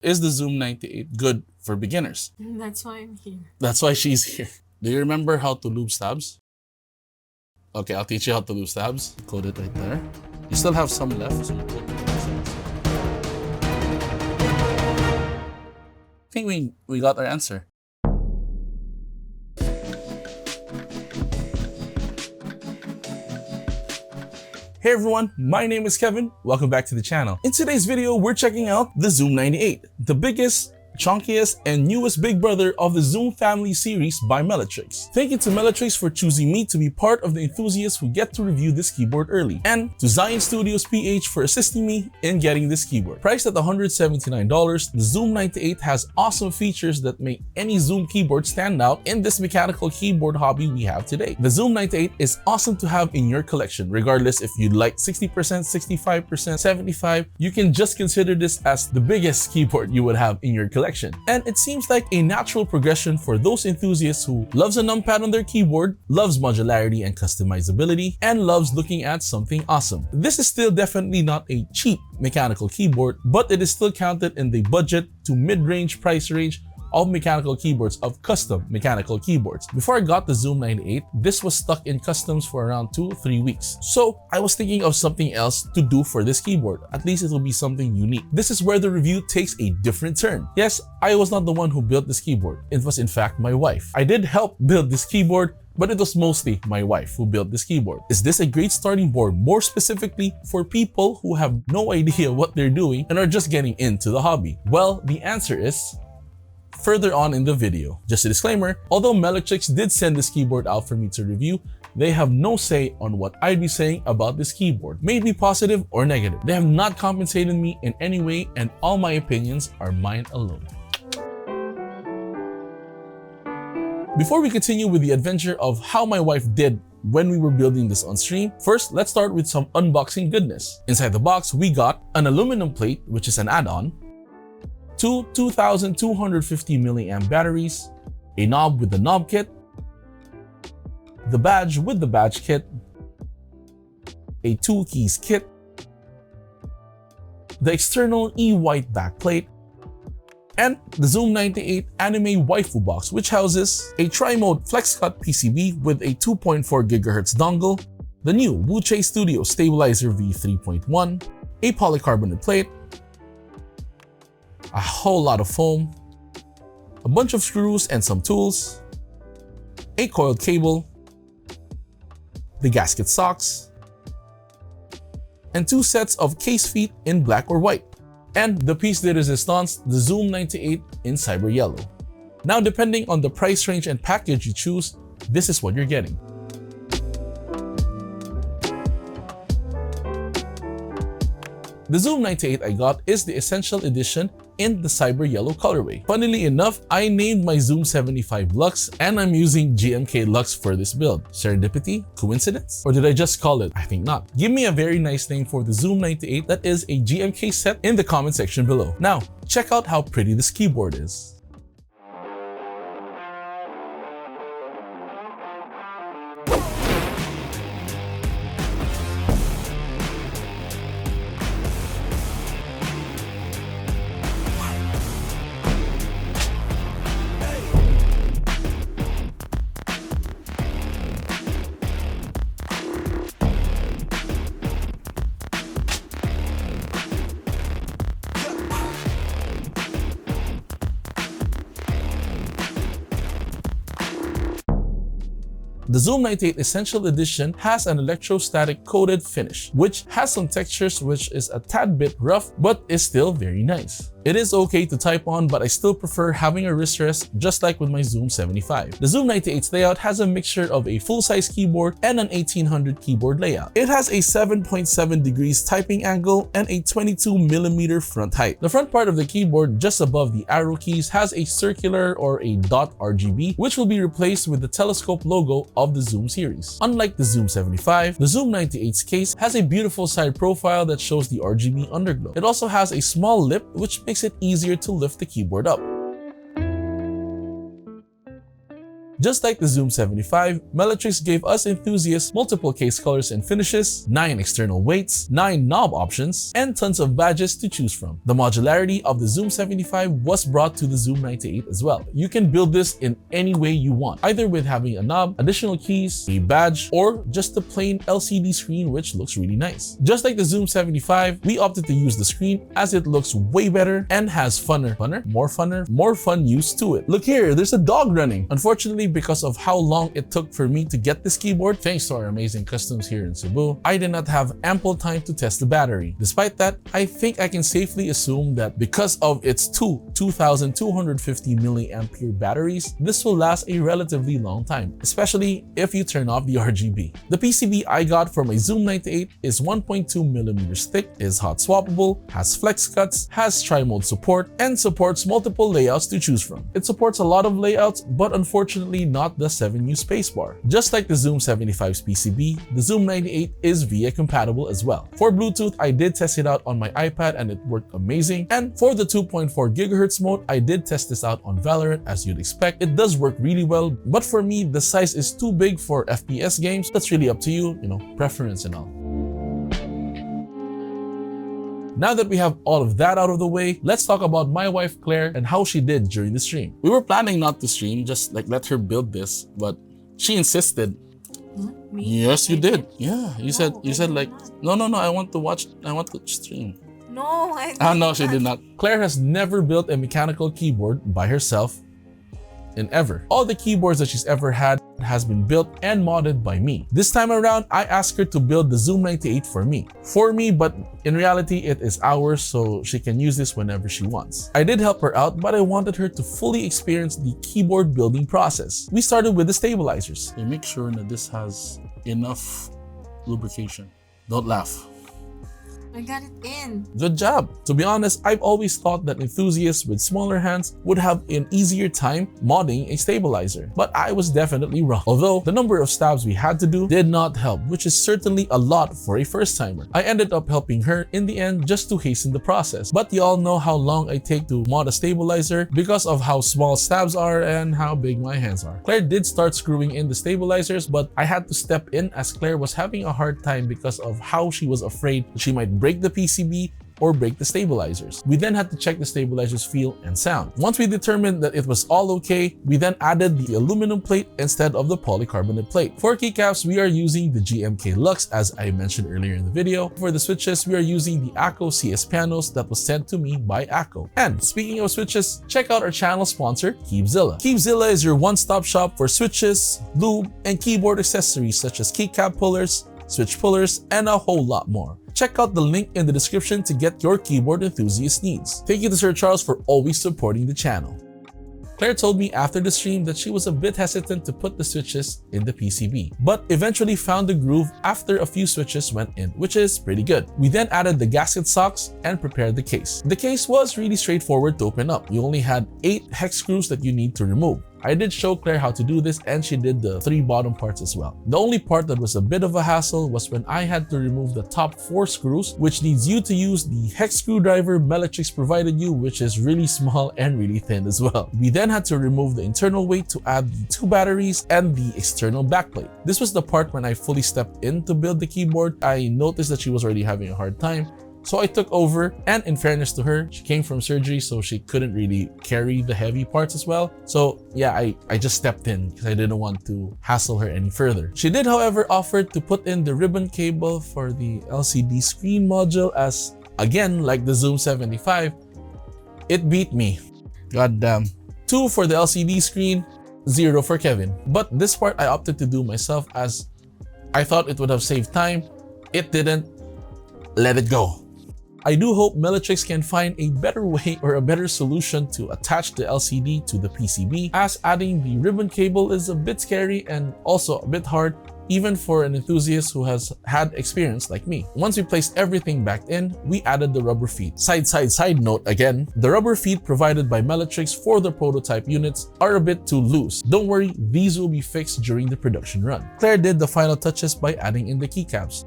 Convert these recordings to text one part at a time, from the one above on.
Is the Zoom98 good for beginners? That's why I'm here. That's why she's here. Do you remember how to lube stabs? Okay, I'll teach you how to lube stabs. Code it right there. You still have some left, so you put it. I think we got our answer. Hey everyone, my name is Kevin. Welcome back to the channel. In today's video, we're checking out the Zoom98, the biggest, chunkiest, and newest big brother of the Zoom family series by Meletrix. Thank you to Meletrix for choosing me to be part of the enthusiasts who get to review this keyboard early, and to Zion Studios PH for assisting me in getting this keyboard. Priced at $179, the Zoom98 has awesome features that make any Zoom keyboard stand out in this mechanical keyboard hobby we have today. The Zoom98 is awesome to have in your collection, regardless if you like 60%, 65%, 75%, you can just consider this as the biggest keyboard you would have in your collection. And it seems like a natural progression for those enthusiasts who loves a numpad on their keyboard, loves modularity and customizability, and loves looking at something awesome. This is still definitely not a cheap mechanical keyboard, but it is still counted in the budget to mid-range price range of mechanical keyboards, of custom mechanical keyboards. Before I got the Zoom98, this was stuck in customs for around 2-3 weeks. So I was thinking of something else to do for this keyboard. At least it will be something unique. This is where the review takes a different turn. Yes, I was not the one who built this keyboard. It was in fact my wife. I did help build this keyboard, but it was mostly my wife who built this keyboard. Is this a great starting board, more specifically for people who have no idea what they're doing and are just getting into the hobby? Well, the answer is further on in the video. Just a disclaimer, although Meletrix did send this keyboard out for me to review, they have no say on what I'd be saying about this keyboard, may it be positive or negative. They have not compensated me in any way, and all my opinions are mine alone. Before we continue with the adventure of how my wife did when we were building this on stream, first let's start with some unboxing goodness. Inside the box, we got an aluminum plate, which is an add-on, two 2250 milliamp batteries, a knob with the knob kit, the badge with the badge kit, a 2 keys kit, the external e-white backplate, and the Zoom98 anime waifu box, which houses a tri-mode flex-cut PCB with a 2.4 GHz dongle, the new Buckeys Studio Stabilizer V3.1, a polycarbonate plate, a whole lot of foam, a bunch of screws and some tools, a coiled cable, the gasket socks, and 2 sets of case feet in black or white, and the piece de resistance, the Zoom98 in cyber yellow. Now, depending on the price range and package you choose, this is what you're getting. The Zoom98 I got is the Essential Edition in the cyber yellow colorway. Funnily enough, I named my Zoom75 Lux, and I'm using GMK Lux for this build. Serendipity? Coincidence? Or did I just call it? I think not. Give me a very nice name for the Zoom98 that is a GMK set in the comment section below. Now, check out how pretty this keyboard is. The Zoom98 Essential Edition has an electrostatic coated finish, which has some textures which is a tad bit rough, but is still very nice. It is okay to type on, but I still prefer having a wrist rest, just like with my Zoom75. The Zoom98's layout has a mixture of a full-size keyboard and an 1800 keyboard layout. It has a 7.7 degrees typing angle and a 22mm front height. The front part of the keyboard, just above the arrow keys, has a circular or a dot RGB, which will be replaced with the telescope logo of the Zoom series. Unlike the Zoom75, the Zoom98's case has a beautiful side profile that shows the RGB underglow. It also has a small lip, which makes it easier to lift the keyboard up. Just like the Zoom75, Meletrix gave us enthusiasts multiple case colors and finishes, 9 external weights, 9 knob options, and tons of badges to choose from. The modularity of the Zoom75 was brought to the Zoom98 as well. You can build this in any way you want, either with having a knob, additional keys, a badge, or just a plain LCD screen, which looks really nice. Just like the Zoom75, we opted to use the screen as it looks way better and has more fun use to it. Look here, there's a dog running. Unfortunately, because of how long it took for me to get this keyboard, thanks to our amazing customs here in Cebu, I did not have ample time to test the battery. Despite that, I think I can safely assume that because of its two 2,250 milliampere batteries, this will last a relatively long time, especially if you turn off the RGB. The PCB I got for my Zoom98 is 1.2mm thick, is hot swappable, has flex cuts, has tri-mode support, and supports multiple layouts to choose from. It supports a lot of layouts, but unfortunately not the 7U spacebar. Just like the Zoom75's PCB, the Zoom98 is VIA compatible as well. For Bluetooth, I did test it out on my iPad and it worked amazing. And for the 2.4 GHz mode, I did test this out on Valorant. As you'd expect, it does work really well, but for me, the size is too big for FPS games. That's really up to you, preference and all. Now that we have all of that out of the way, let's talk about my wife Claire and how she did during the stream. We were planning not to stream, just like let her build this, but she insisted. Me? Yes, you did. Yeah, you said like, no, I want to stream. No, I did no, she did not. Claire has never built a mechanical keyboard by herself in ever. All the keyboards that she's ever had has been built and modded by me. This time around, I asked her to build the Zoom98 for me, but in reality, it is ours, so she can use this whenever she wants. I did help her out, but I wanted her to fully experience the keyboard building process. We started with the stabilizers. Okay, make sure that this has enough lubrication. Don't laugh. I got it in. Good job. To be honest, I've always thought that enthusiasts with smaller hands would have an easier time modding a stabilizer, but I was definitely wrong. Although the number of stabs we had to do did not help, which is certainly a lot for a first-timer. I ended up helping her in the end just to hasten the process, but y'all know how long I take to mod a stabilizer because of how small stabs are and how big my hands are. Claire did start screwing in the stabilizers, but I had to step in as Claire was having a hard time because of how she was afraid that she might break the PCB or break the stabilizers. We then had to check the stabilizer's feel and sound. Once we determined that it was all okay, we then added the aluminum plate instead of the polycarbonate plate. For keycaps, we are using the GMK Lux as I mentioned earlier in the video. For the switches, we are using the ACO CS panels that was sent to me by ACO. And speaking of switches, check out our channel sponsor, Keepzilla. Keepzilla is your one-stop shop for switches, lube, and keyboard accessories such as keycap pullers, switch pullers, and a whole lot more. Check out the link in the description to get your keyboard enthusiast needs. Thank you to Sir Charles for always supporting the channel. Claire told me after the stream that she was a bit hesitant to put the switches in the PCB, but eventually found the groove after a few switches went in, which is pretty good. We then added the gasket socks and prepared the case. The case was really straightforward to open up. You only had 8 hex screws that you need to remove. I did show Claire how to do this and she did the 3 bottom parts as well. The only part that was a bit of a hassle was when I had to remove the top 4 screws, which needs you to use the hex screwdriver Meletrix provided you, which is really small and really thin as well. We then had to remove the internal weight to add the 2 batteries and the external backplate. This was the part when I fully stepped in to build the keyboard. I noticed that she was already having a hard time, so I took over, and in fairness to her, she came from surgery, so she couldn't really carry the heavy parts as well. So yeah, I just stepped in because I didn't want to hassle her any further. She did, however, offer to put in the ribbon cable for the LCD screen module as, again, like the Zoom75, it beat me. Goddamn. 2 for the LCD screen, 0 for Kevin. But this part I opted to do myself as I thought it would have saved time. It didn't. Let it go. I do hope Meletrix can find a better way or a better solution to attach the LCD to the PCB, as adding the ribbon cable is a bit scary and also a bit hard, even for an enthusiast who has had experience like me. Once we placed everything back in, we added the rubber feet. Side note again, the rubber feet provided by Meletrix for the prototype units are a bit too loose. Don't worry, these will be fixed during the production run. Claire did the final touches by adding in the keycaps.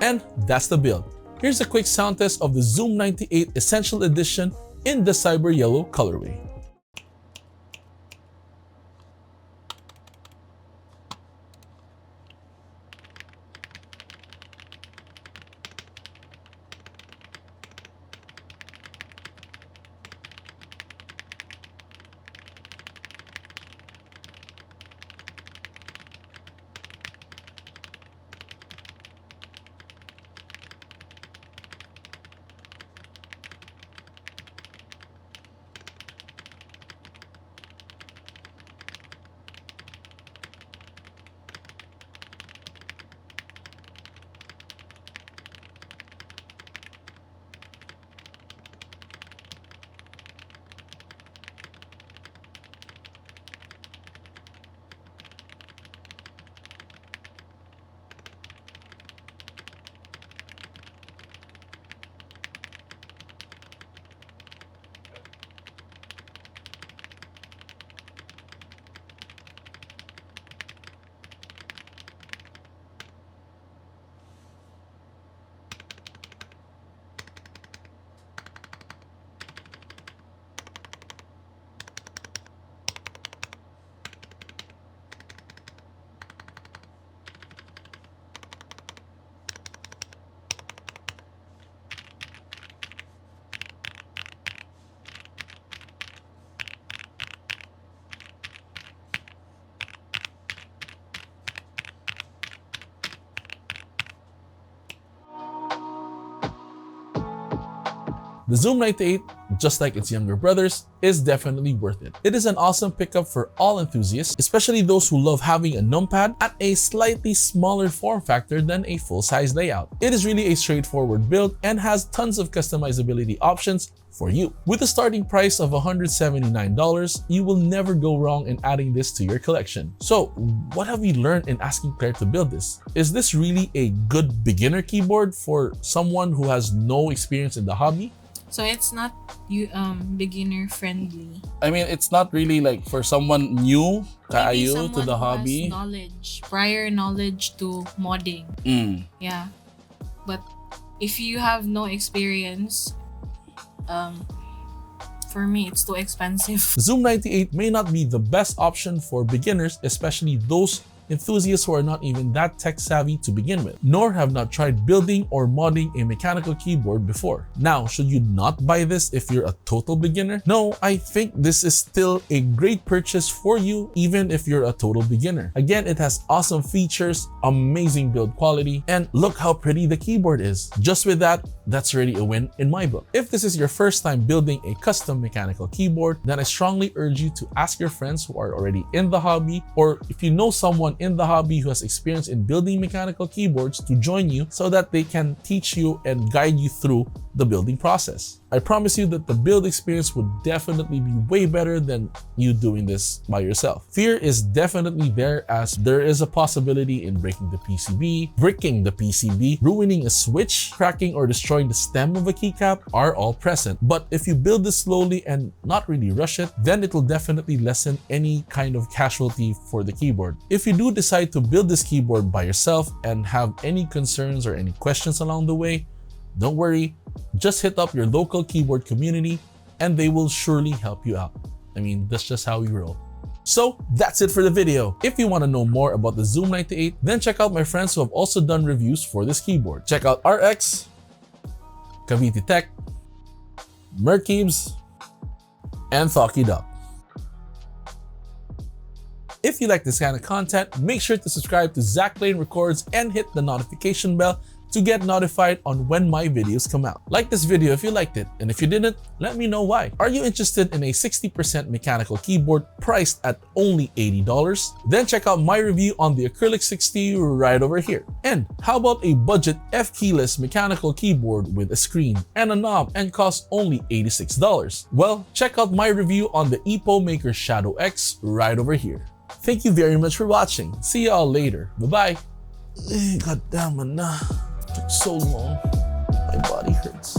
And that's the build. Here's a quick sound test of the Zoom98 Essential Edition in the Cyber Yellow colorway. The Zoom98, just like its younger brothers, is definitely worth it. It is an awesome pickup for all enthusiasts, especially those who love having a numpad at a slightly smaller form factor than a full-size layout. It is really a straightforward build and has tons of customizability options for you. With a starting price of $179, you will never go wrong in adding this to your collection. So, what have we learned in asking Claire to build this? Is this really a good beginner keyboard for someone who has no experience in the hobby? So it's not beginner friendly. I mean, it's not really like for someone new Maybe to someone the who hobby. has knowledge, prior knowledge to modding. Yeah. But if you have no experience, for me, it's too expensive. Zoom98 may not be the best option for beginners, especially those enthusiasts who are not even that tech savvy to begin with, nor have not tried building or modding a mechanical keyboard before. Now, should you not buy this if you're a total beginner? No, I think this is still a great purchase for you even if you're a total beginner. Again, it has awesome features, amazing build quality, and look how pretty the keyboard is. Just with that, that's already a win in my book. If this is your first time building a custom mechanical keyboard, then I strongly urge you to ask your friends who are already in the hobby, or if you know someone in the hobby who has experience in building mechanical keyboards, to join you so that they can teach you and guide you through the building process. I promise you that the build experience would definitely be way better than you doing this by yourself. Fear is definitely there, as there is a possibility in breaking the PCB, ruining a switch, cracking or destroying the stem of a keycap are all present. But if you build this slowly and not really rush it, then it will definitely lessen any kind of casualty for the keyboard. If you do decide to build this keyboard by yourself and have any concerns or any questions along the way, don't worry, just hit up your local keyboard community and they will surely help you out. I mean, that's just how we roll. So that's it for the video. If you want to know more about the Zoom98, then check out my friends who have also done reviews for this keyboard. Check out RX, Cavite Tech, Merkeebs, and Thokied Up. If you like this kind of content, make sure to subscribe to xaclainrecords and hit the notification bell to get notified on when my videos come out. Like this video if you liked it, and if you didn't, let me know why. Are you interested in a 60% mechanical keyboard priced at only $80? Then check out my review on the Acrylic 60 right over here. And how about a budget F-keyless mechanical keyboard with a screen and a knob and costs only $86? Well, check out my review on the EPO Maker Shadow X right over here. Thank you very much for watching. See y'all later. Bye-bye. God damn it, nah. Took so long. My body hurts.